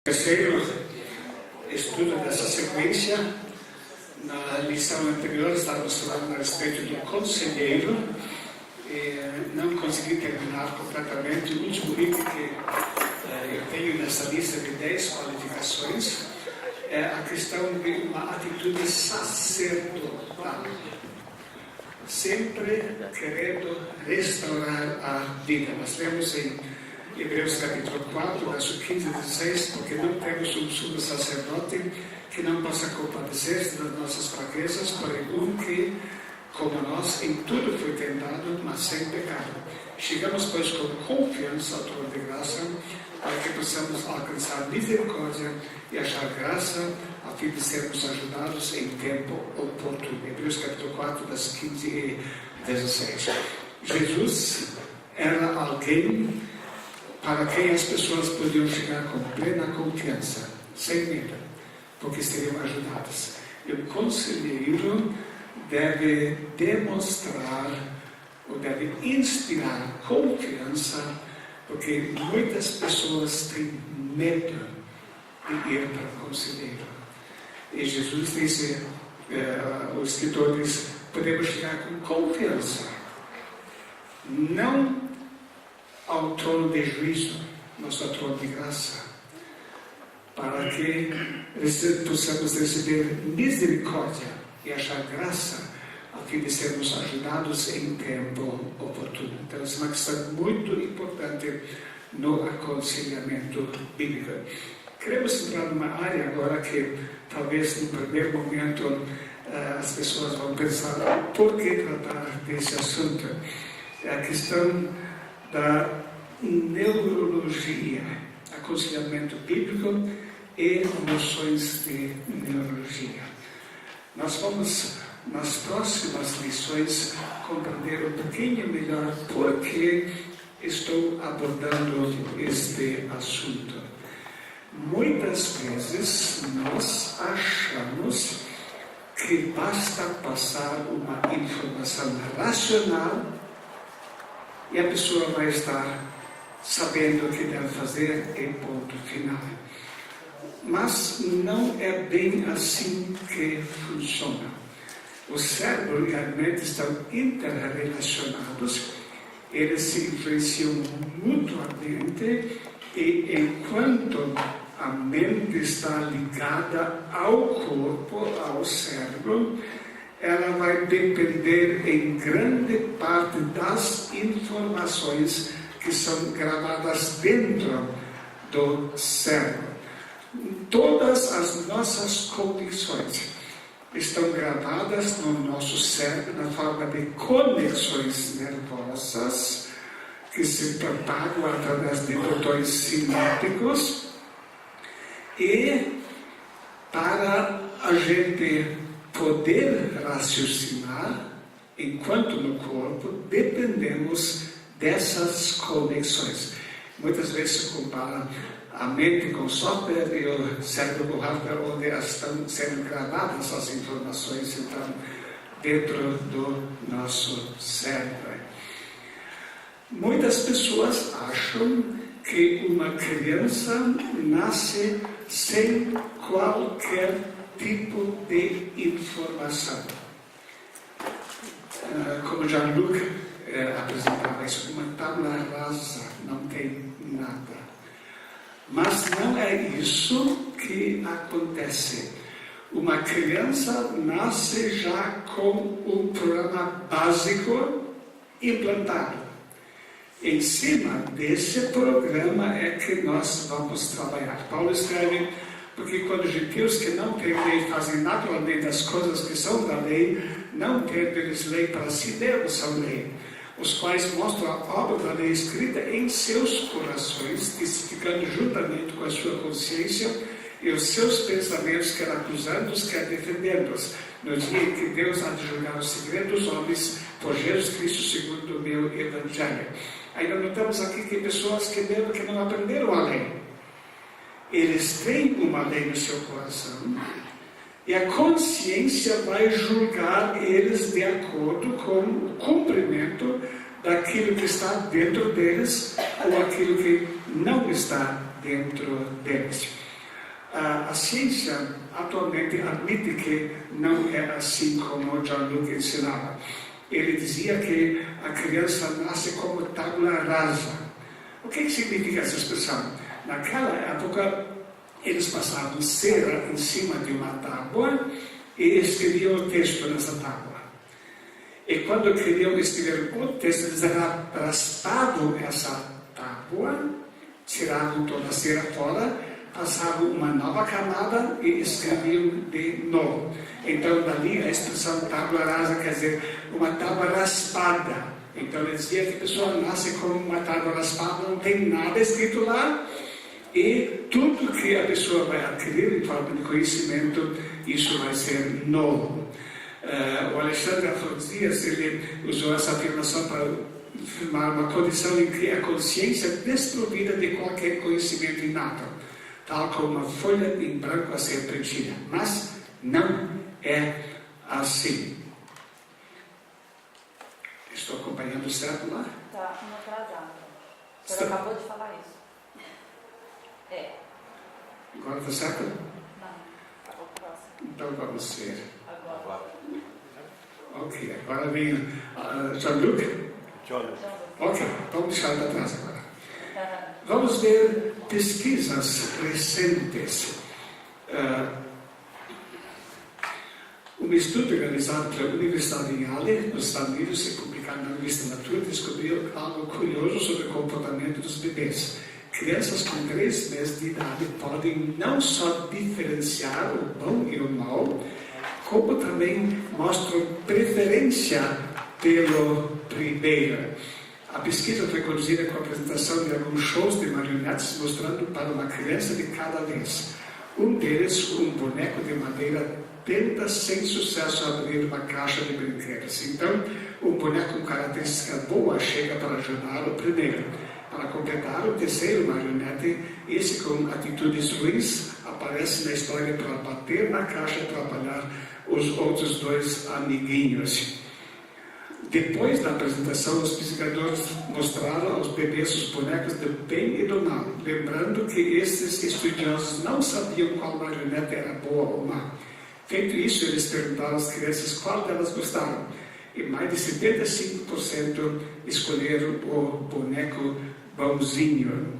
Terceiro estudo dessa sequência. Na lição anterior estávamos falando a respeito do conselheiro e não consegui terminar completamente. O último item que eu tenho nessa lista de 10 qualificações é a questão de uma atitude sacerdotal, sempre querendo restaurar a vida. Nós lemos em Hebreus capítulo 4, verso 15 e 16, porque não temos um sumo sacerdote que não possa compadecer-se das nossas fraquezas, porém um que, como nós, em tudo foi tentado, mas sem pecado. Chegamos, pois, com confiança ao trono de graça, para que possamos alcançar misericórdia e achar graça, a fim de sermos ajudados em tempo oportuno. Hebreus capítulo 4, versos 15 e 16. Jesus era alguém para quem as pessoas podiam chegar com plena confiança, sem medo, porque seriam ajudadas. E o conselheiro deve demonstrar, ou deve inspirar confiança, porque muitas pessoas têm medo de ir para o conselheiro. E Jesus disse, o escritor diz, podemos chegar com confiança, não ao trono de juízo, mas ao trono de graça, para que possamos receber misericórdia e achar graça, a fim de sermos ajudados em tempo oportuno. Então, essa é uma questão muito importante no aconselhamento bíblico. Queremos entrar numa área agora que, talvez, no primeiro momento, as pessoas vão pensar, por que tratar desse assunto? É a questão da neurologia, aconselhamento bíblico e noções de neurologia. Nós vamos, nas próximas lições, compreender um pouquinho melhor por que estou abordando este assunto. Muitas vezes nós achamos que basta passar uma informação racional e a pessoa vai estar sabendo o que deve fazer em ponto final. Mas não é bem assim que funciona. O cérebro e a mente estão interrelacionados, eles se influenciam mutuamente e enquanto a mente está ligada ao corpo, ao cérebro, ela vai depender em grande parte das informações que são gravadas dentro do cérebro. Todas as nossas convicções estão gravadas no nosso cérebro na forma de conexões nervosas que se propagam através de botões sinápticos e para a gente poder raciocinar, enquanto no corpo, dependemos dessas conexões. Muitas vezes se compara a mente com software e o cérebro com hardware, onde estão sendo gravadas as informações, então, dentro do nosso cérebro. Muitas pessoas acham que uma criança nasce sem qualquer tipo de informação. Como Jean-Luc apresentava isso, uma tábua rasa, não tem nada. Mas não é isso que acontece. Uma criança nasce já com um programa básico implantado. Em cima desse programa é que nós vamos trabalhar. Paulo escreve, porque quando os gentios que não têm lei fazem naturalmente as coisas que são da lei, não tendo eles lei para si mesmos são lei, os quais mostram a obra da lei escrita em seus corações, testificando juntamente com a sua consciência e os seus pensamentos, quer acusando-os, quer defendendo-os, no dia em que Deus há de julgar o segredo dos homens por Jesus Cristo segundo o meu Evangelho. Ainda notamos aqui que pessoas que mesmo que não aprenderam a lei, eles têm uma lei no seu coração e a consciência vai julgar eles de acordo com o cumprimento daquilo que está dentro deles ou aquilo que não está dentro deles. ciência atualmente admite que não é assim como Jean-Luc ensinava. Ele dizia que a criança nasce como tábula rasa. O que significa essa expressão? Naquela época, eles passavam cera em cima de uma tábua e escreviam o texto nessa tábua. E quando queriam escrever o texto, eles raspavam essa tábua, tiravam toda a cera fora, passavam uma nova camada e escreviam de novo. Então, dali a expressão tábua rasa quer dizer uma tábua raspada. Então, ele dizia que a pessoa nasce com uma tábua raspada, não tem nada escrito lá, e tudo que a pessoa vai adquirir em forma de conhecimento, isso vai ser novo. O Alexandre Afonso Dias, ele usou essa afirmação para afirmar uma condição em que a consciência é desprovida de qualquer conhecimento inato, tal como uma folha em branco a ser preenchida. Mas não é assim. Estou acompanhando certo lá? Está atrasado. O senhor acabou de falar isso. Agora está certo? Não, acabou o próximo. Então vamos ver. Agora. Ok, agora vem Jean-Luc. Ok, vamos deixar para trás agora. Vamos ver pesquisas recentes. Um estudo realizado pela Universidade de Yale, nos Estados Unidos, e publicado na revista Nature, descobriu algo curioso sobre o comportamento dos bebês. Crianças com 3 meses de idade podem não só diferenciar o bom e o mal, como também mostram preferência pelo primeiro. A pesquisa foi conduzida com a apresentação de alguns shows de marionetes mostrando para uma criança de cada vez. Um deles, um boneco de madeira, tenta sem sucesso abrir uma caixa de brinquedos. Então, um boneco com característica boa chega para ajudar o primeiro. Para completar, o terceiro marionete, esse com atitudes ruins, aparece na história para bater na caixa e atrapalhar os outros 2 amiguinhos. Depois da apresentação, os pesquisadores mostraram aos bebês os bonecos do bem e do mal, lembrando que esses estudiosos não sabiam qual marionete era boa ou má. Feito isso, eles perguntaram às crianças qual delas gostaram, e mais de 75% escolheram o boneco bonzinho.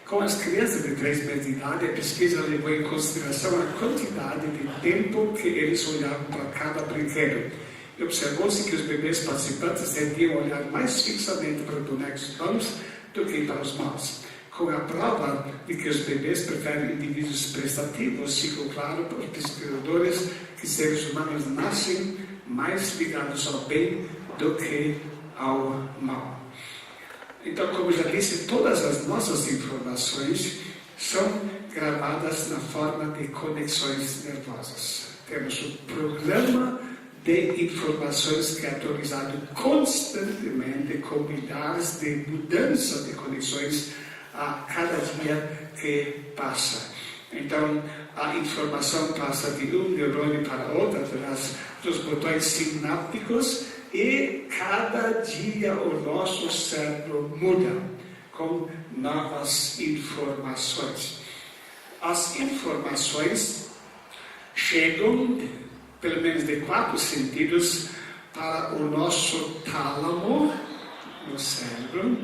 Com as crianças de 3 meses de idade, a pesquisa levou em consideração a quantidade de tempo que eles olhavam para cada brinquedo. E observou-se que os bebês participantes tendiam a olhar mais fixamente para os bonecos bons do que para os maus. Com a prova de que os bebês preferem indivíduos prestativos, ficou claro para os pesquisadores que seres humanos nascem mais ligados ao bem do que ao mal. Então, como já disse, todas as nossas informações são gravadas na forma de conexões nervosas. Temos um programa de informações que é atualizado constantemente com milhares de mudanças de conexões a cada dia que passa. Então, a informação passa de um neurônio para outro através dos botões sinápticos e cada dia o nosso cérebro muda com novas informações. As informações chegam, pelo menos de 4 sentidos, para o nosso tálamo, no cérebro,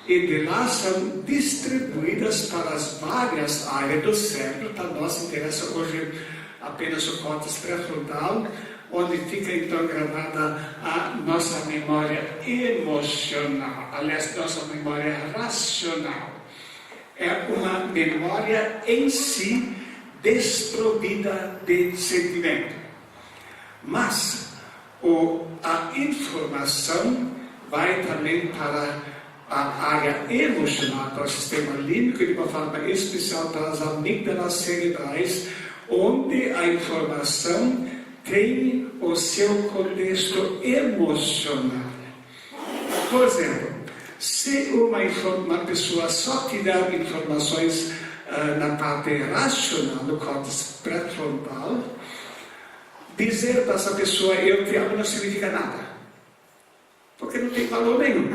e de lá são distribuídas para as várias áreas do cérebro. Para nós interessa hoje apenas o córtex pré-frontal, onde fica então gravada a nossa memória emocional, aliás, nossa memória racional. É uma memória em si desprovida de sentimento. Mas a informação vai também para a área emocional, para o sistema límbico, de uma forma especial para as amígdalas cerebrais, onde a informação tem o seu contexto emocional. Por exemplo, se uma pessoa só tiver informações na parte racional, no córtex pré-frontal, dizer para essa pessoa eu te amo não significa nada, porque não tem valor nenhum.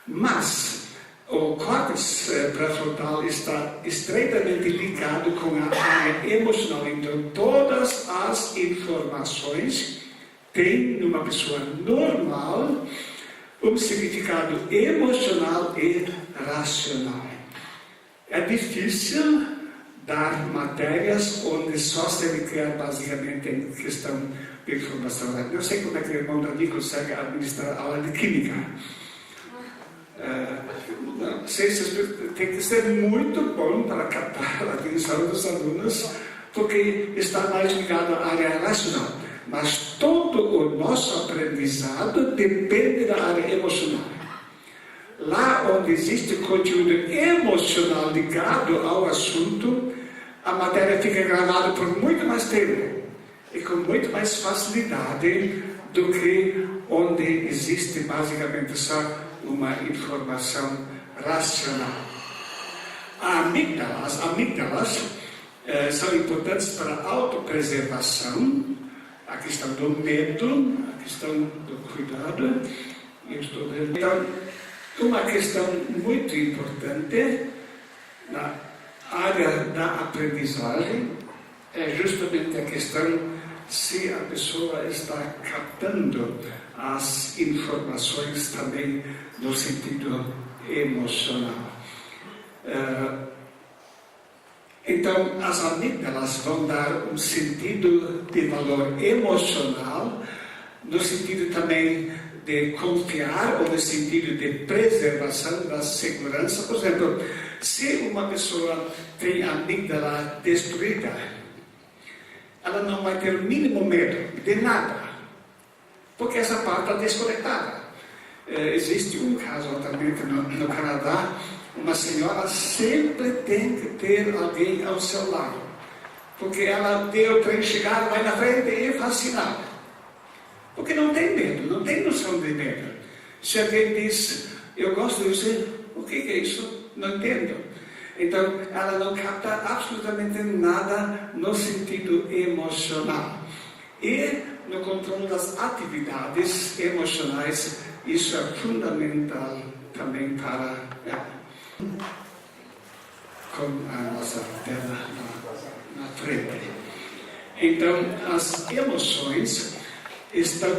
Mas O córtex pré-frontal está estreitamente ligado com a área emocional. Então, todas as informações têm, numa pessoa normal, um significado emocional e racional. É difícil dar matérias onde só se requer basicamente em questão de informação. Não sei como é que o irmão Davi consegue administrar a aula de química. Tem que ser muito bom para captar a atenção dos alunos, porque está mais ligado à área racional. Mas todo o nosso aprendizado depende da área emocional. Lá onde existe conteúdo emocional ligado ao assunto, a matéria fica gravada por muito mais tempo e com muito mais facilidade do que onde existe basicamente só uma informação racional. As amígdalas são importantes para a autopreservação, a questão do medo, a questão do cuidado. Então, uma questão muito importante na área da aprendizagem é justamente a questão se a pessoa está captando as informações também no sentido emocional. Então, as amígdalas vão dar um sentido de valor emocional, no sentido também de confiar, ou no sentido de preservação da segurança. Por exemplo, se uma pessoa tem a amígdala destruída, ela não vai ter o mínimo medo de nada, porque essa parte está desconectada. Existe um caso atualmente no Canadá, uma senhora sempre tem que ter alguém ao seu lado, porque ela vê o trem chegar, vai na frente e é fascinada, porque não tem medo, não tem noção de medo. Se alguém diz, eu gosto disso, o que é isso? Não entendo. Então, ela não capta absolutamente nada no sentido emocional. E no controle das atividades emocionais, isso é fundamental também para ela. Com a nossa tela na frente. Então, as emoções estão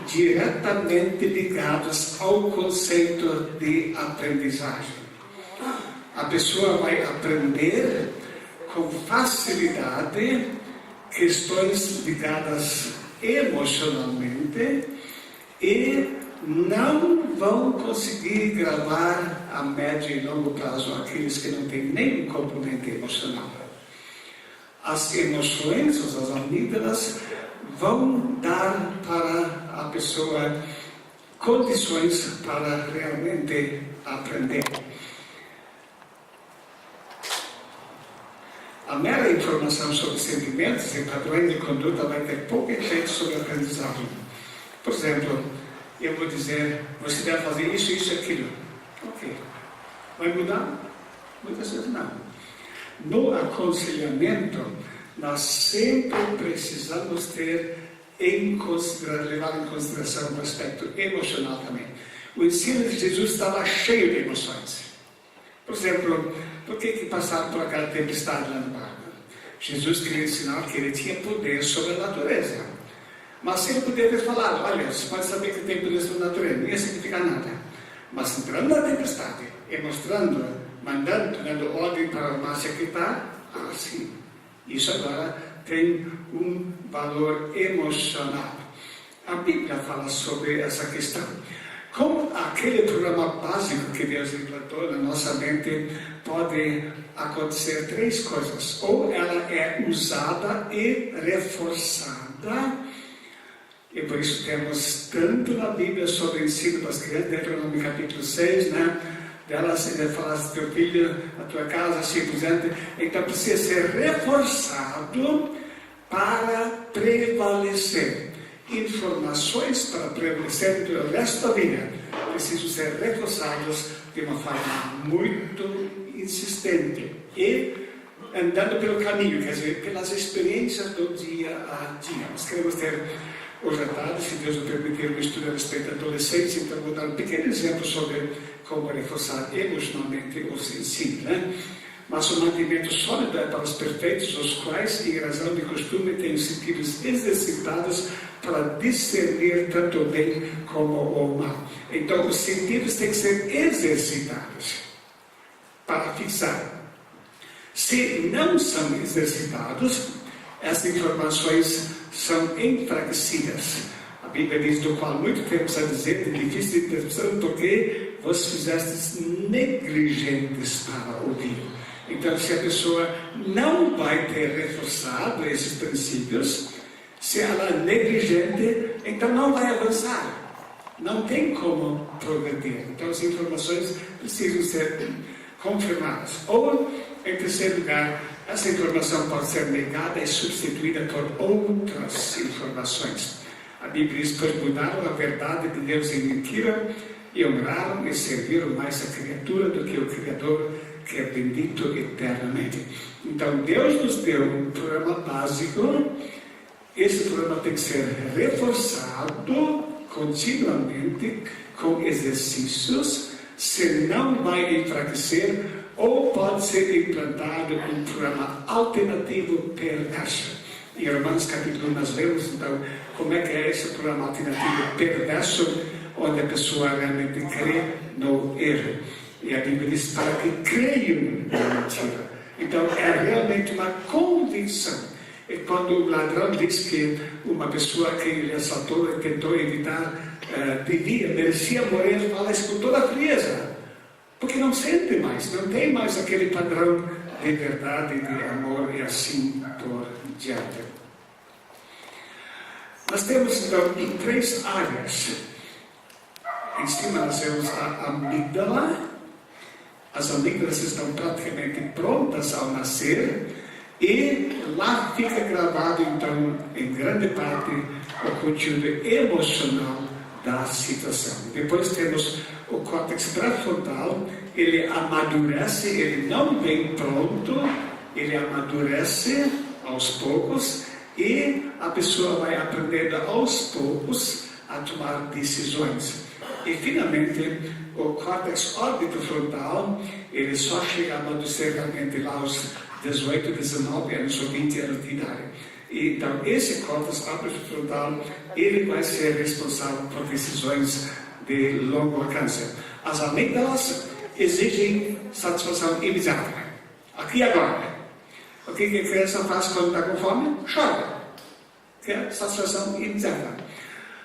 diretamente ligadas ao conceito de aprendizagem. A pessoa vai aprender com facilidade questões ligadas emocionalmente e não vão conseguir gravar a médio e longo prazo aqueles que não têm nenhum componente emocional. As emoções, as amígdalas, vão dar para a pessoa condições para realmente aprender. A mera informação sobre sentimentos e padrões de conduta vai ter pouco efeito sobre a aprendizagem. Por exemplo, eu vou dizer, você deve fazer isso, isso e aquilo. Ok. Vai mudar? Muitas vezes não. No aconselhamento, nós sempre precisamos ter levar em consideração o aspecto emocional também. O ensino de Jesus estava cheio de emoções. Por exemplo, por que passaram por aquela tempestade lá no barco? Jesus queria ensinar que ele tinha poder sobre a natureza. Mas ele poderia ter falado, olha, você pode saber que tem poder sobre a natureza, não ia significar nada. Mas entrando na tempestade e mostrando, mandando, dando ordem para o mar se aquietar, sim. Isso agora tem um valor emocional. A Bíblia fala sobre essa questão. Com aquele programa básico que Deus implantou na nossa mente, pode acontecer três coisas. Ou ela é usada e reforçada, e por isso temos tanto na Bíblia sobre o ensino para as crianças, Deuteronômio capítulo 6, né? Delas, ele fala assim, teu filho, a tua casa, assim por diante. Então precisa ser reforçado para prevalecer. Informações para prevalecer durante o resto da vida precisam ser reforçadas de uma forma muito insistente e andando pelo caminho, quer dizer, pelas experiências do dia a dia. Nós queremos ter Hoje à tarde, se Deus me permitir, eu estudo a respeito da adolescência, então vou dar um pequeno exemplo sobre como reforçar emocionalmente os ensino, né? Mas o mantimento sólido é para os perfeitos, os quais, em razão de costume, têm os sentidos exercitados para discernir tanto o bem como o mal. Então, os sentidos têm que ser exercitados para fixar. Se não são exercitados, as informações são enfraquecidas. A Bíblia diz, do qual muito temos a dizer, de difícil interpretação, porque vos fizestes negligentes para ouvir. Então, se a pessoa não vai ter reforçado esses princípios, se ela é negligente, então não vai avançar. Não tem como progredir. Então, as informações precisam ser confirmadas. Ou, em terceiro lugar, essa informação pode ser negada e substituída por outras informações. A Bíblia diz, pois mudaram a verdade de Deus em mentira e honraram e serviram mais a criatura do que o Criador, que é bendito eternamente. Então, Deus nos deu um programa básico. Esse programa tem que ser reforçado continuamente com exercícios, senão vai enfraquecer, ou pode ser implantado um programa alternativo perverso. Em Romanos capítulo 1 nós lemos, então, como é que é esse programa alternativo perverso, onde a pessoa realmente crê no erro. E a Bíblia diz, para que creiam na mentira. Então, é realmente uma convicção. E quando o ladrão diz que uma pessoa que ele assaltou e tentou evitar, merecia morrer, fala isso com toda a frieza. Porque não sente mais, não tem mais aquele padrão de verdade, de amor e assim por diante. Nós temos, então, em 3 áreas. Em cima nós temos a amígdala. As amígdalas estão praticamente prontas ao nascer e lá fica gravado, então, em grande parte, o conteúdo emocional da situação. Depois temos o córtex pré-frontal, ele amadurece, ele não vem pronto, ele amadurece aos poucos e a pessoa vai aprendendo aos poucos a tomar decisões. E, finalmente, o córtex órbito-frontal, ele só chega a amadurecer realmente lá aos 18, 19 anos ou 20 anos de idade. Então, esse córtex órbito-frontal, ele vai ser responsável por decisões de longo alcance. As amígdalas exigem satisfação imediata. Aqui e agora. O que a criança faz quando está com fome? Chora. Quer satisfação imediata.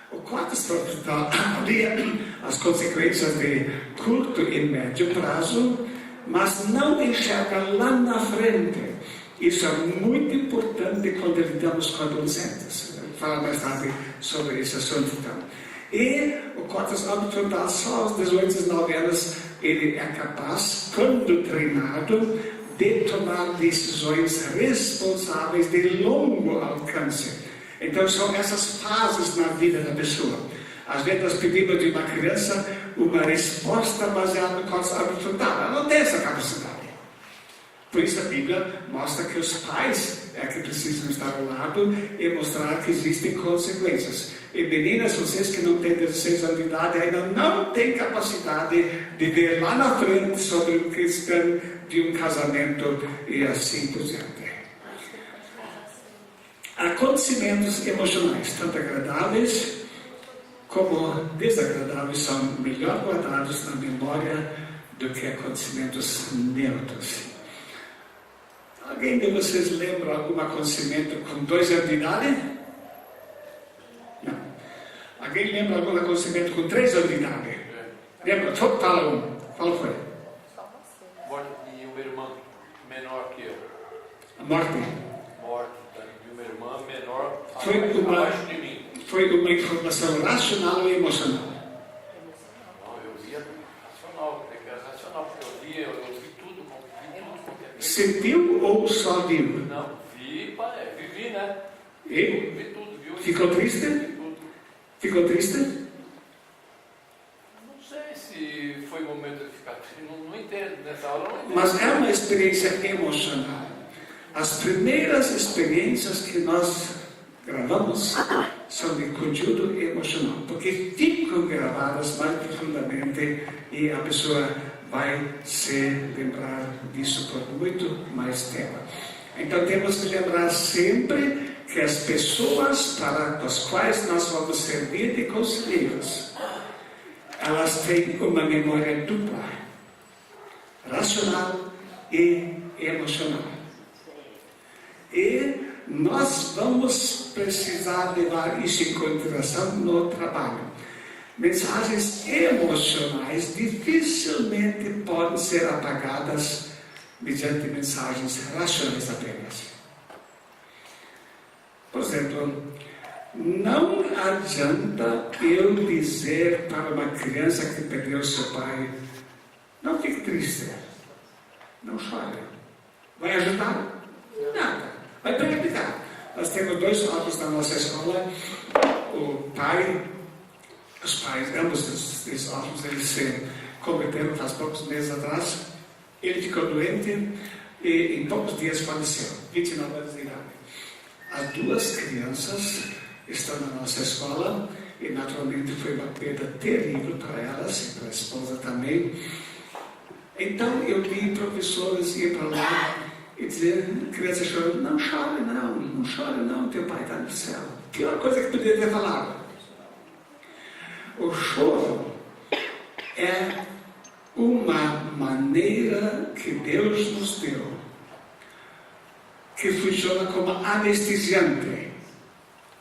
O córtex pré-frontal avalia as consequências de curto e médio prazo, mas não enxerga lá na frente. Isso é muito importante quando lidamos com adolescentes. Eu vou falar mais tarde sobre esse assunto, então. E o córtex órbito-frontal, só aos 18, 19 anos, ele é capaz, quando treinado, de tomar decisões responsáveis de longo alcance. Então, são essas fases na vida da pessoa. Às vezes, nós pedimos de uma criança uma resposta baseada no córtex órbito-frontal. Ela não tem essa capacidade. Por isso, a Bíblia mostra que os pais é que precisam estar ao lado e mostrar que existem consequências. E meninas, vocês que não têm 16 anos de idade, ainda não têm capacidade de ver lá na frente sobre o questão de um casamento e assim por diante. Acontecimentos emocionais, tanto agradáveis como desagradáveis, são melhor guardados na memória do que acontecimentos neutros. Alguém de vocês lembra algum acontecimento com 2 anos de idade? Não. Alguém lembra algum acontecimento com 3 anos de idade? Lembra? Fala um. Qual foi? Morte de uma irmã menor que eu. A morte. Morte de uma irmã menor Foi de mim. Foi uma informação racional ou emocional? Não, eu via racional, porque era racional, porque eu vi tudo. Sentiu ou só viu? Não, vivi, né? E? Vi tudo, viu? Ficou triste? Vi tudo. Ficou triste? Não sei se foi o momento de ficar triste, não entendo, nessa hora não entendo. Mas é uma experiência emocional. As primeiras experiências que nós gravamos são de conteúdo emocional, porque ficam gravadas mais profundamente e a pessoa vai se lembrar disso por muito mais tempo. Então temos que lembrar sempre que as pessoas para as quais nós vamos servir de conselheiros, elas têm uma memória dupla, racional e emocional. E nós vamos precisar levar isso em consideração no trabalho. Mensagens emocionais dificilmente podem ser apagadas mediante mensagens racionais apenas. Por exemplo, não adianta eu dizer para uma criança que perdeu seu pai: não fique triste, não chore. Vai ajudar? Nada. Vai prejudicar. Nós temos 2 jovens na nossa escola. Os pais, ambos esses jovens, eles se converteram faz poucos meses atrás. Ele ficou doente e em poucos dias faleceu, 29 anos de idade. As 2 crianças estão na nossa escola e naturalmente foi uma perda terrível para elas e para a esposa também. Então eu vi professores ir para lá e dizer, criança chorando: não chore não, teu pai está no céu. Pior coisa que poderia ter falado. O choro é uma maneira que Deus nos deu, que funciona como anestesiante,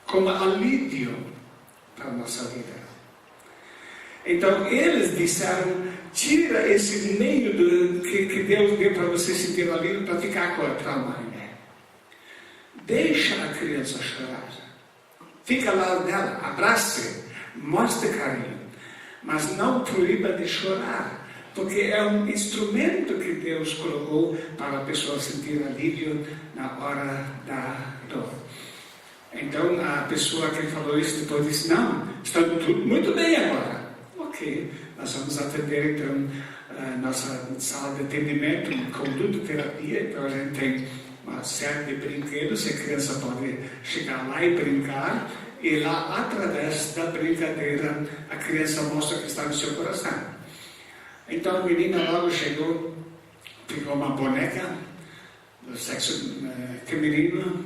como alívio para a nossa vida. Então eles disseram: tira esse meio que Deus deu para você sentir alívio para ficar com a trauma. Deixa a criança chorar. Fica ao lado dela, abrace, mostre carinho. Mas não proíba de chorar, porque é um instrumento que Deus colocou para a pessoa sentir alívio na hora da dor. Então a pessoa que falou isso depois disse: não, está tudo muito bem agora. Ok, nós vamos atender então a nossa sala de atendimento, conduta-terapia. Então a gente tem uma série de brinquedos, a criança pode chegar lá e brincar, e lá, através da brincadeira, a criança mostra que está no seu coração. Então a menina logo chegou, pegou uma boneca do sexo feminino,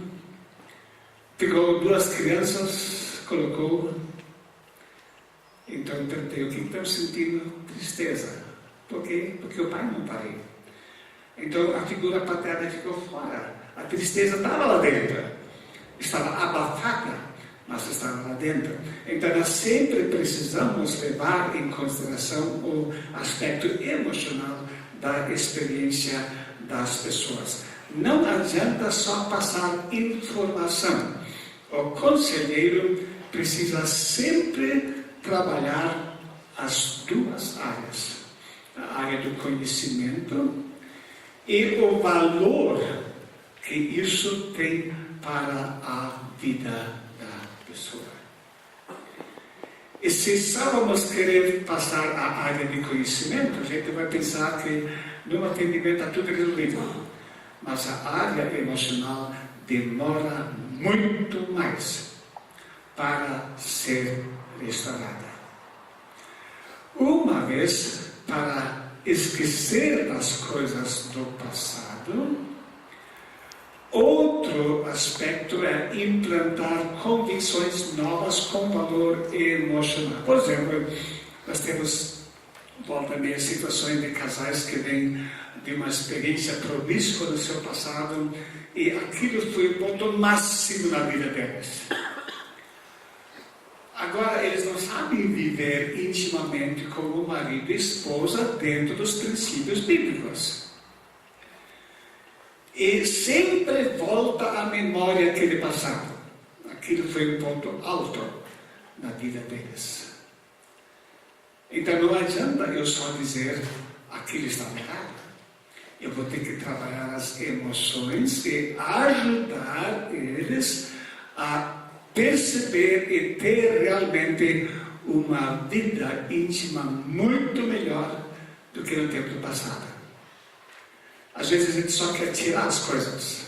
pegou 2 crianças, colocou. Então eu perguntei: o que estão sentindo? Tristeza. Por quê? Porque o pai não está aí. Então a figura paterna ficou fora. A tristeza estava lá dentro. Estava abafada, mas estava lá dentro. Então nós sempre precisamos levar em consideração o aspecto emocional da experiência das pessoas. Não adianta só passar informação. O conselheiro precisa sempre trabalhar as 2 áreas, a área do conhecimento e o valor que isso tem para a vida da pessoa. E se só vamos querer passar a área de conhecimento, a gente vai pensar que no atendimento está tudo resolvido. Mas a área emocional demora muito mais para ser restaurada. Uma vez, para esquecer as coisas do passado, outro aspecto é implantar convicções novas com valor emocional. Por exemplo, nós temos volta e meia situações de casais que vêm de uma experiência promíscua no seu passado e aquilo foi o ponto máximo na vida deles. Agora, eles não sabem viver intimamente como marido e esposa dentro dos princípios bíblicos. E sempre volta à memória aquele passado. Aquilo foi um ponto alto na vida deles. Então não adianta eu só dizer: aquilo está errado. Eu vou ter que trabalhar as emoções e ajudar eles a perceber e ter realmente uma vida íntima muito melhor do que no tempo do passado. Às vezes a gente só quer tirar as coisas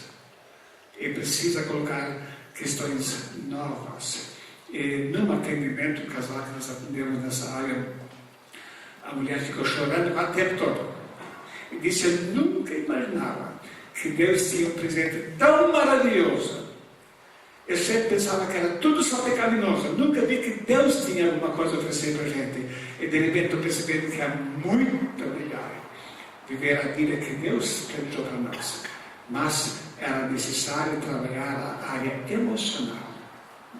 e precisa colocar questões novas. E num atendimento, um casal que nós atendemos nessa área, a mulher ficou chorando o tempo todo. E disse: eu nunca imaginava que Deus tinha um presente tão maravilhoso. Eu sempre pensava que era tudo só pecaminoso. Eu nunca vi que Deus tinha alguma coisa a oferecer para a gente. E de repente estou percebendo que é muito melhor viver a vida que Deus planejou para nós. Mas era necessário trabalhar a área emocional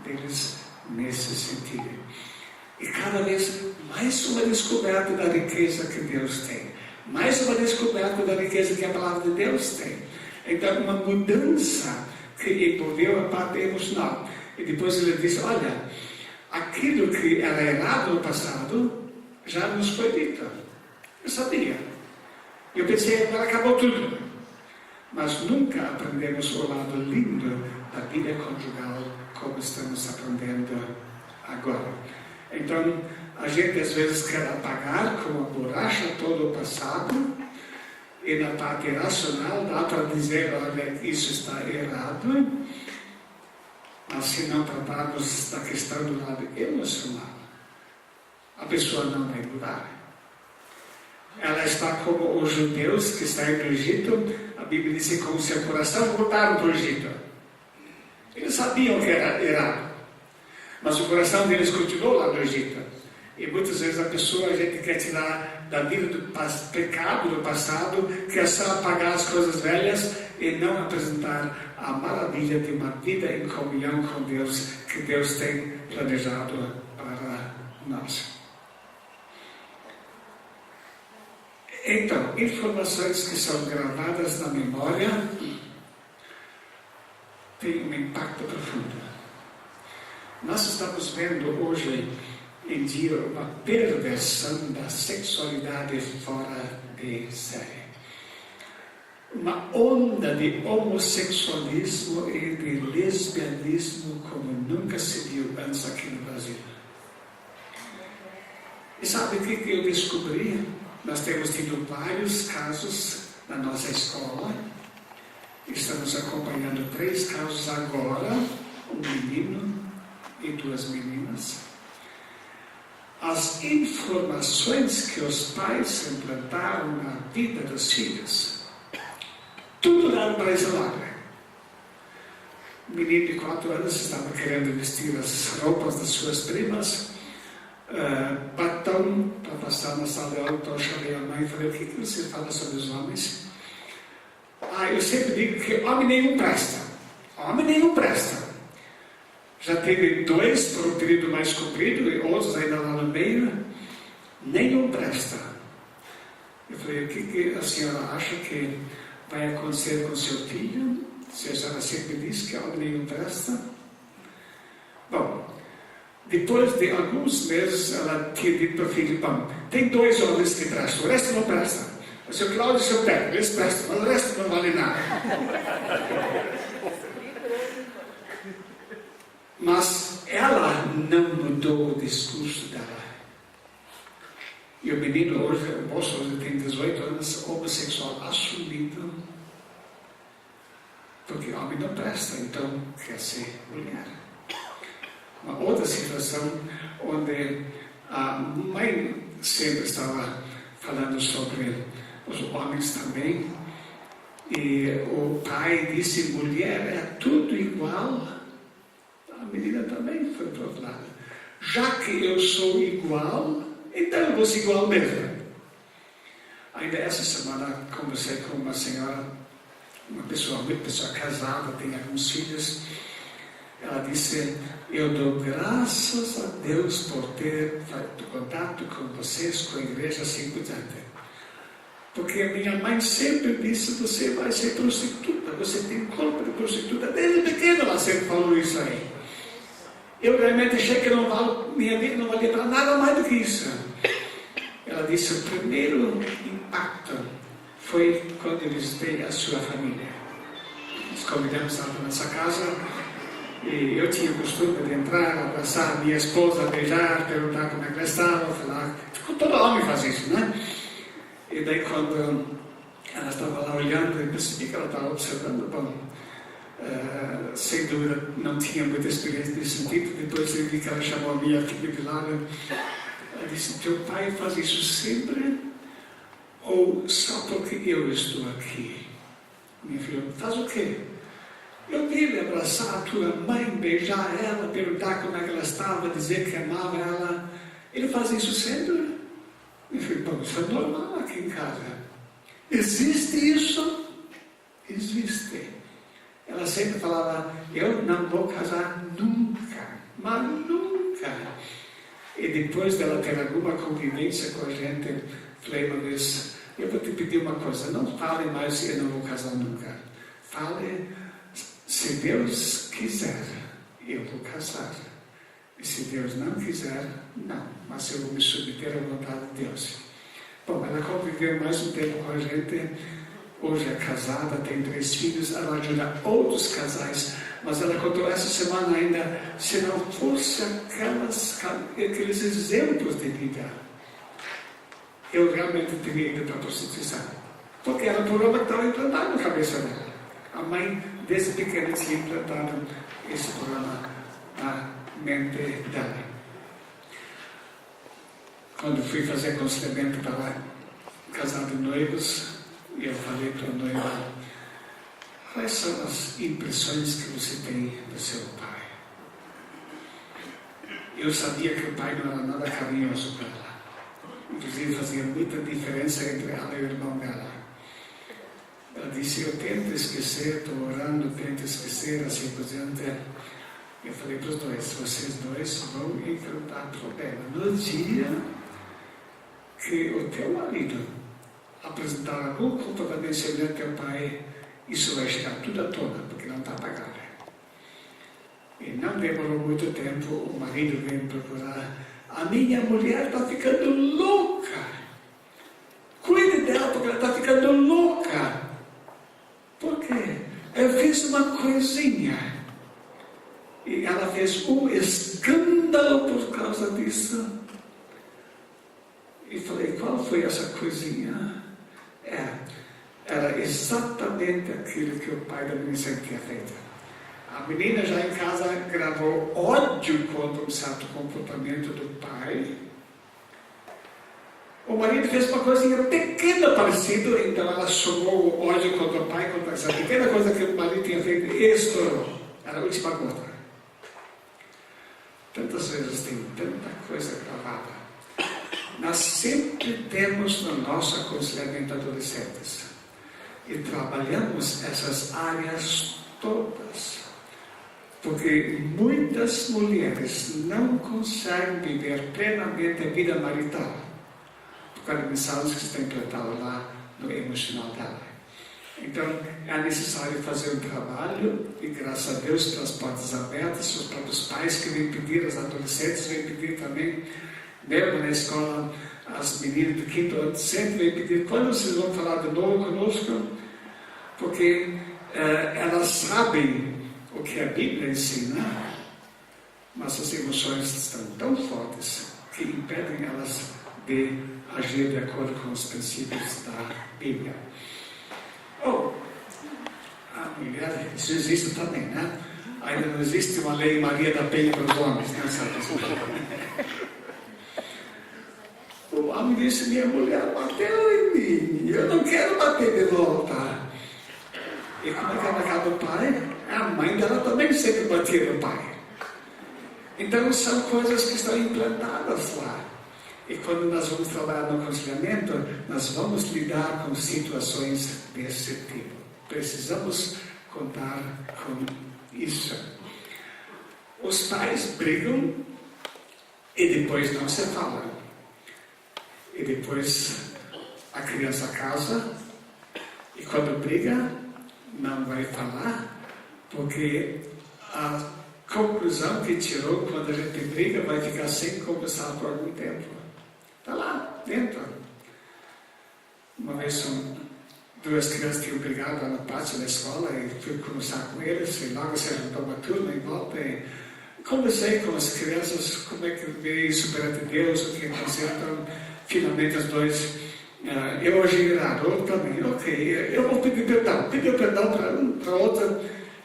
deles nesse sentido. E cada vez mais uma descoberta da riqueza que Deus tem. Mais uma descoberta da riqueza que a palavra de Deus tem. Então, uma mudança que envolveu a parte emocional. E depois ele disse: olha, aquilo que era errado no passado já nos foi dito. Eu sabia. Eu pensei: agora acabou tudo. Mas nunca aprendemos o lado lindo da vida conjugal como estamos aprendendo agora. Então, a gente às vezes quer apagar com a borracha todo o passado, e na parte racional dá para dizer: olha, isso está errado. Mas se não tratarmos da questão do lado emocional, a pessoa não vai mudar. Ela está como os judeus que estão no Egito. A Bíblia diz que com o seu coração voltaram para o Egito. Eles sabiam que era errado, mas o coração deles continuou lá no Egito. E muitas vezes a gente quer tirar da vida do pecado do passado, quer só apagar as coisas velhas e não apresentar a maravilha de uma vida em comunhão com Deus que Deus tem planejado para nós. Então, informações que são gravadas na memória têm um impacto profundo. Nós estamos vendo hoje em dia uma perversão da sexualidade fora de série. Uma onda de homossexualismo e de lesbianismo como nunca se viu antes aqui no Brasil. E sabe o que eu descobri? Nós temos tido vários casos na nossa escola. Estamos acompanhando 3 casos agora, um menino e 2 meninas. As informações que os pais implantaram na vida dos filhos, tudo dado para esse lado. O menino de 4 anos estava querendo vestir as roupas das suas primas, batom para passar na sala de aula. Então eu chamei a mãe e falei: o que você fala sobre os homens? Eu sempre digo que homem nenhum presta. Homem nenhum presta. Já teve 2 por um período mais comprido e outros ainda lá no meio. Nenhum presta. Eu falei: o que a senhora acha que vai acontecer com seu filho? Se a senhora sempre diz que homem nenhum presta. Bom, depois de alguns meses ela tinha dito para o filho: bom, tem 2 homens que prestam, o resto não presta. O seu Cláudio e o seu Pedro, eles prestam, mas o resto não vale nada. Mas ela não mudou o discurso dela. E o menino hoje, o moço hoje tem 18 anos, homossexual assumido, porque homem não presta, então quer ser mulher. Uma outra situação onde a mãe sempre estava falando sobre os homens também, e o pai disse: mulher é tudo igual. A menina também foi para o outro lado. Já que eu sou igual, então eu vou ser igual mesmo. Ainda essa semana conversei com uma senhora, uma pessoa casada, tem alguns filhos. Ela disse: eu dou graças a Deus por ter feito contato com vocês, com a igreja, assim por diante. Porque a minha mãe sempre disse: você vai ser prostituta, você tem corpo de prostituta. Desde pequeno ela sempre falou isso aí. Eu realmente achei que minha vida não valia para nada mais do que isso. Ela disse: o primeiro impacto foi quando eu visitei a sua família. Nos convidamos para a nossa casa e eu tinha o costume de entrar, abraçar a minha esposa, beijar, perguntar como é que ela estava, falar. Todo homem faz isso, né? E daí quando ela estava lá olhando, eu percebi que ela estava observando. Bom, sem dúvida não tinha muita experiência nesse sentido. Depois eu vi que ela chamou a minha filha de lado. Ela disse: teu pai faz isso sempre ou só porque eu estou aqui? Minha filha: faz o quê? Eu vi ele abraçar a tua mãe, beijar ela, perguntar como é que ela estava, dizer que amava ela. Ele faz isso sempre? Eu falei: bom, isso é normal aqui em casa. Existe isso? Existe. Ela sempre falava: eu não vou casar nunca, mas nunca. E depois dela ter alguma convivência com a gente, falei uma vez: eu vou te pedir uma coisa, não fale mais eu não vou casar nunca. Fale: se Deus quiser, eu vou casar. E se Deus não quiser, não. Mas eu vou me submeter à vontade de Deus. Bom, ela conviveu mais um tempo com a gente. Hoje é casada, tem 3 filhos. Ela ajuda outros casais. Mas ela contou essa semana ainda: se não fosse aqueles exemplos de vida, eu realmente teria ido para a prostituição. Porque era um problema que estava implantado na cabeça dela. A mãe, desde pequena, tinha implantado esse programa na mente dela. Quando fui fazer aconselhamento para casal de noivos, eu falei para a noiva: quais são as impressões que você tem do seu pai? Eu sabia que o pai não era nada carinhoso com ela. Inclusive fazia muita diferença entre ela e o irmão dela. Ela disse: eu tento esquecer, estou orando, tento esquecer, assim por diante. Eu falei para os dois: vocês dois vão enfrentar problema. No dia que o teu marido apresentar algum comportamento semelhante ao teu pai, isso vai chegar tudo à tona, porque não está pagado. E não demorou muito tempo, o marido veio me procurar: a minha mulher está ficando louca. Cuide dela, porque ela está ficando louca. Por quê? Eu fiz uma coisinha. E ela fez um escândalo por causa disso. E falei: qual foi essa coisinha? Era exatamente aquilo que o pai da menina sempre tinha feito. A menina já em casa gravou ódio contra um certo comportamento do pai. O marido fez uma coisinha pequena parecida, então ela somou o ódio contra o pai, contra essa pequena coisa que o marido tinha feito e estourou. Era a última gota. Tantas vezes tem tanta coisa gravada. Nós sempre temos no nosso aconselhamento adolescentes e trabalhamos essas áreas todas, porque muitas mulheres não conseguem viver plenamente a vida marital por causa de mensagens que estão implantadas lá no emocional dela. Então é necessário fazer um trabalho, e graças a Deus pelas portas abertas, os próprios pais que vêm pedir, as adolescentes vêm pedir também. Mesmo na escola, as meninas do 5º ano sempre vêm pedir: quando vocês vão falar de novo conosco? Porque elas sabem o que a Bíblia ensina, mas as emoções estão tão fortes que impedem elas de agir de acordo com os princípios da Bíblia. A mulher, isso existe também, né? Ainda não existe uma lei Maria da Penha para os homens, né? O homem disse: minha mulher bateu em mim, eu não quero bater de volta. E como é que é na casa do pai? A mãe dela também sempre batia no pai. Então são coisas que estão implantadas lá. E quando nós vamos trabalhar no aconselhamento, nós vamos lidar com situações desse tipo. Precisamos contar com isso. Os pais brigam e depois não se falam. E depois a criança casa e quando briga não vai falar, porque a conclusão que tirou quando a gente briga vai ficar sem conversar por algum tempo. Está lá dentro. Uma vez 2 crianças tinham brigado lá no pátio da escola e fui conversar com eles, e logo se juntou uma turma em volta e conversei com as crianças como é que veio isso perante Deus, o que aconteceu. Então, finalmente os dois, eu agi errado, outro também, ok, eu vou pedir perdão. Pediu perdão para um, para outra.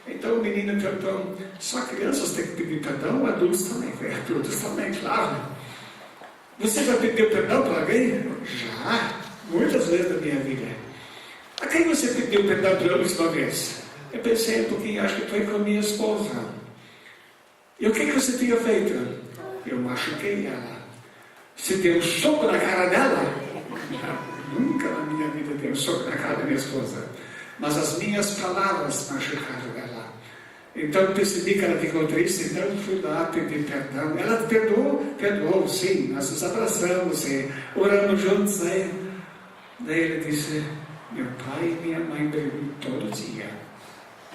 Então Então o menino perguntou, só crianças têm que pedir perdão, adultos também. Adultos também, claro. Você já pediu perdão para alguém? Já, muitas vezes na minha vida. A quem você pediu perdão pela última vez? Eu pensei um pouquinho, acho que foi com a minha esposa. E o que você tinha feito? Eu machuquei ela. Você deu um soco na cara dela? Não, nunca na minha vida dei um soco na cara da minha esposa. Mas as minhas palavras machucaram ela. Então percebi que ela ficou triste, então fui lá pedir perdão. Ela perdoou, sim. Nós nos abraçamos e oramos juntos. Daí ele disse, meu pai e minha mãe brigam todo dia,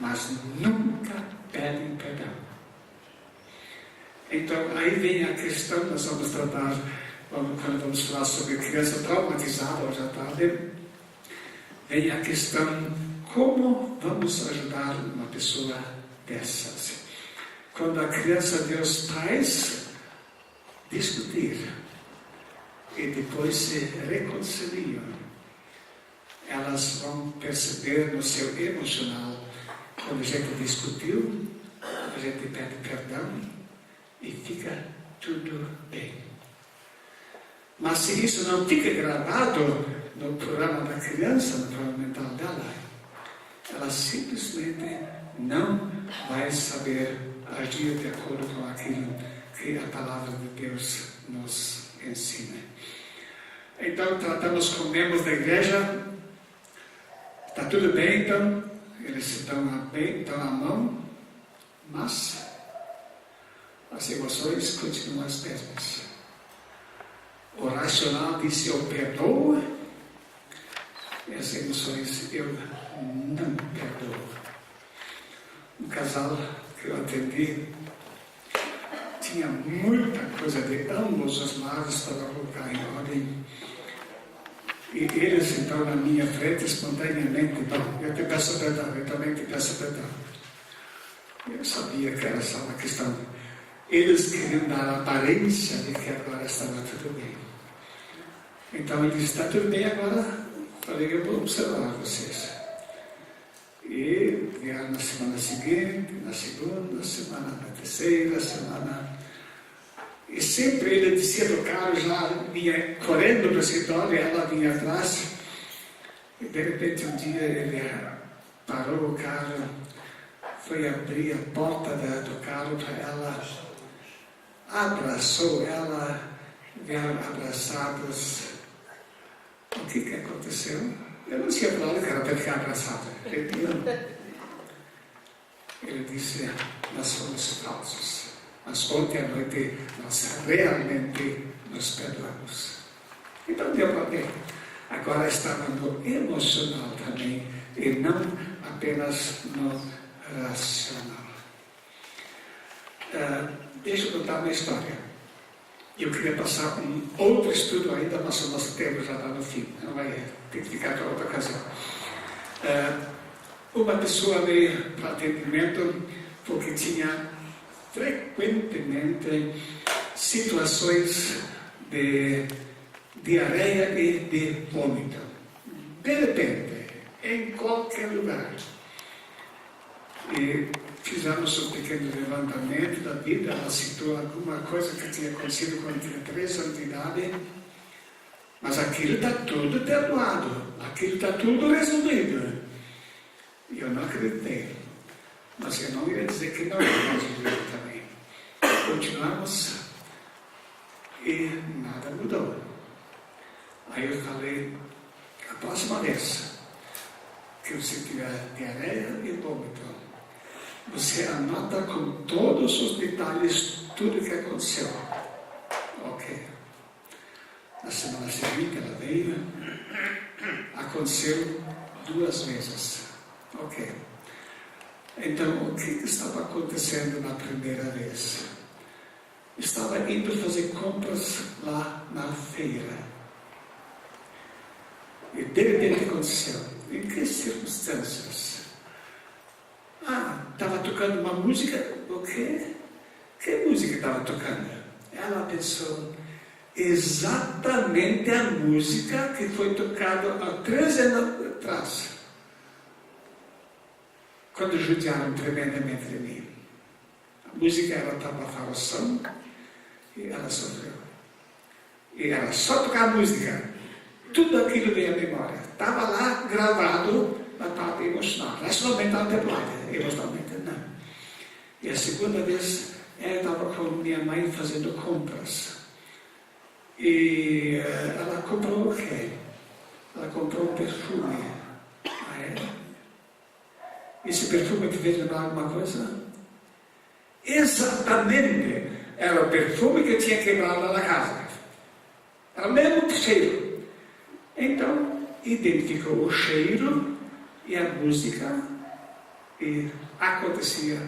mas nunca pedem perdão. Então aí vem a questão, nós vamos tratar, quando vamos falar sobre criança traumatizada hoje à tarde, vem a questão, como vamos ajudar uma pessoa dessas? Quando a criança vê os pais discutir e depois se reconciliam, elas vão perceber no seu emocional, quando a gente discutiu, a gente pede perdão e fica tudo bem. Mas se isso não fica gravado no programa da criança, no programa mental dela, ela simplesmente não vai saber agir de acordo com aquilo que a palavra de Deus nos ensina. Então, tratamos com membros da igreja. Está tudo bem, então? Eles estão à mão, mas as emoções continuam as mesmas. O racional disse, eu perdoo, e as emoções, eu não perdoo. Um casal que eu atendi tinha muita coisa de ambos os lados para colocar em ordem. E eles, então, na minha frente, espontaneamente, bom, eu te peço perdão, eu também te peço perdão. Eu sabia que era só uma questão. Eles queriam dar a aparência de que agora estava tudo bem. Então, ele disse, está tudo bem agora? Falei, eu vou observar vocês. E vieram na semana seguinte, na segunda semana, na terceira semana. E sempre ele descia do carro, já vinha correndo para o escritório, ela vinha atrás. E de repente um dia ele parou o carro, foi abrir a porta do carro para ela, abraçou ela, vieram abraçados. O que aconteceu? Eu não tinha falado que era para ficar abraçado. Ele disse, nós fomos falsos. Mas ontem à noite nós realmente nos perdoamos. Então deu para ver. Agora estava no emocional também e não apenas no racional. Deixa eu contar uma história. Eu queria passar um outro estudo ainda, mas o nosso tempo já está no fim. Não vai ter que ficar para outra ocasião. Uma pessoa veio para atendimento porque tinha frequentemente situações de diarreia e de vômito. De repente, em qualquer lugar. E fizemos um pequeno levantamento da vida, ela citou alguma coisa que tinha acontecido quando tinha 3 anos de idade, mas aquilo está tudo perdoado, aquilo está tudo resolvido. E eu não acreditei. Mas eu não ia dizer que não era resolvido também. Continuamos e nada mudou. Aí eu falei, a próxima vez que você tiver diarreia e vômito, você anota com todos os detalhes tudo o que aconteceu. Ok. Na semana seguinte ela veio, aconteceu 2 vezes. Ok. Então, o que estava acontecendo na primeira vez? Estava indo fazer compras lá na feira. E de repente aconteceu. Em que circunstâncias? Estava tocando uma música. O quê? Que música estava tocando? Ela pensou, exatamente a música que foi tocada há 13 anos atrás. quando judiaram tremendamente de mim. A música era tabafaroção e ela sofreu. E era só tocar a música. Tudo aquilo veio à memória. Estava lá gravado na parte emocional. Racionalmente emocionalmente não. E a segunda vez, ela estava com minha mãe fazendo compras. E ela comprou o quê? Ela comprou um perfume a ela. Esse perfume te fez lembrar alguma coisa? Exatamente! Era o perfume que tinha quebrado lá na casa. Era o mesmo cheiro. Então, identificou o cheiro e a música e acontecia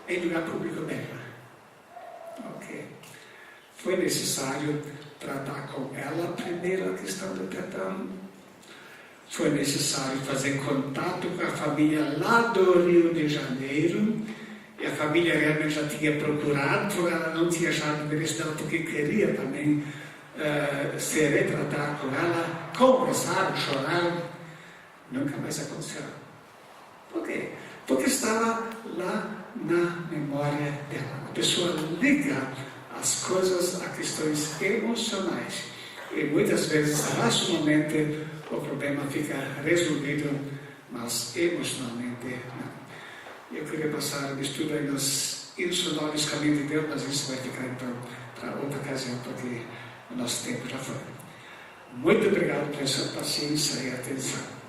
em lugar público mesmo. Ok. Foi necessário tratar com ela primeiro a questão do perdão. Foi necessário fazer contato com a família lá do Rio de Janeiro. E a família realmente já tinha procurado, ela não tinha achado interessante porque queria também se retratar com ela, conversaram, choraram. Nunca mais aconteceu. Por quê? Porque estava lá na memória dela. A pessoa liga as coisas a questões emocionais. E muitas vezes, racionalmente, o problema fica resolvido, mas emocionalmente não. Eu queria passar o estudo aí nos insonoros caminhos de Deus, mas isso vai ficar então para outra ocasião, porque o nosso tempo já foi. Muito obrigado pela sua paciência e atenção.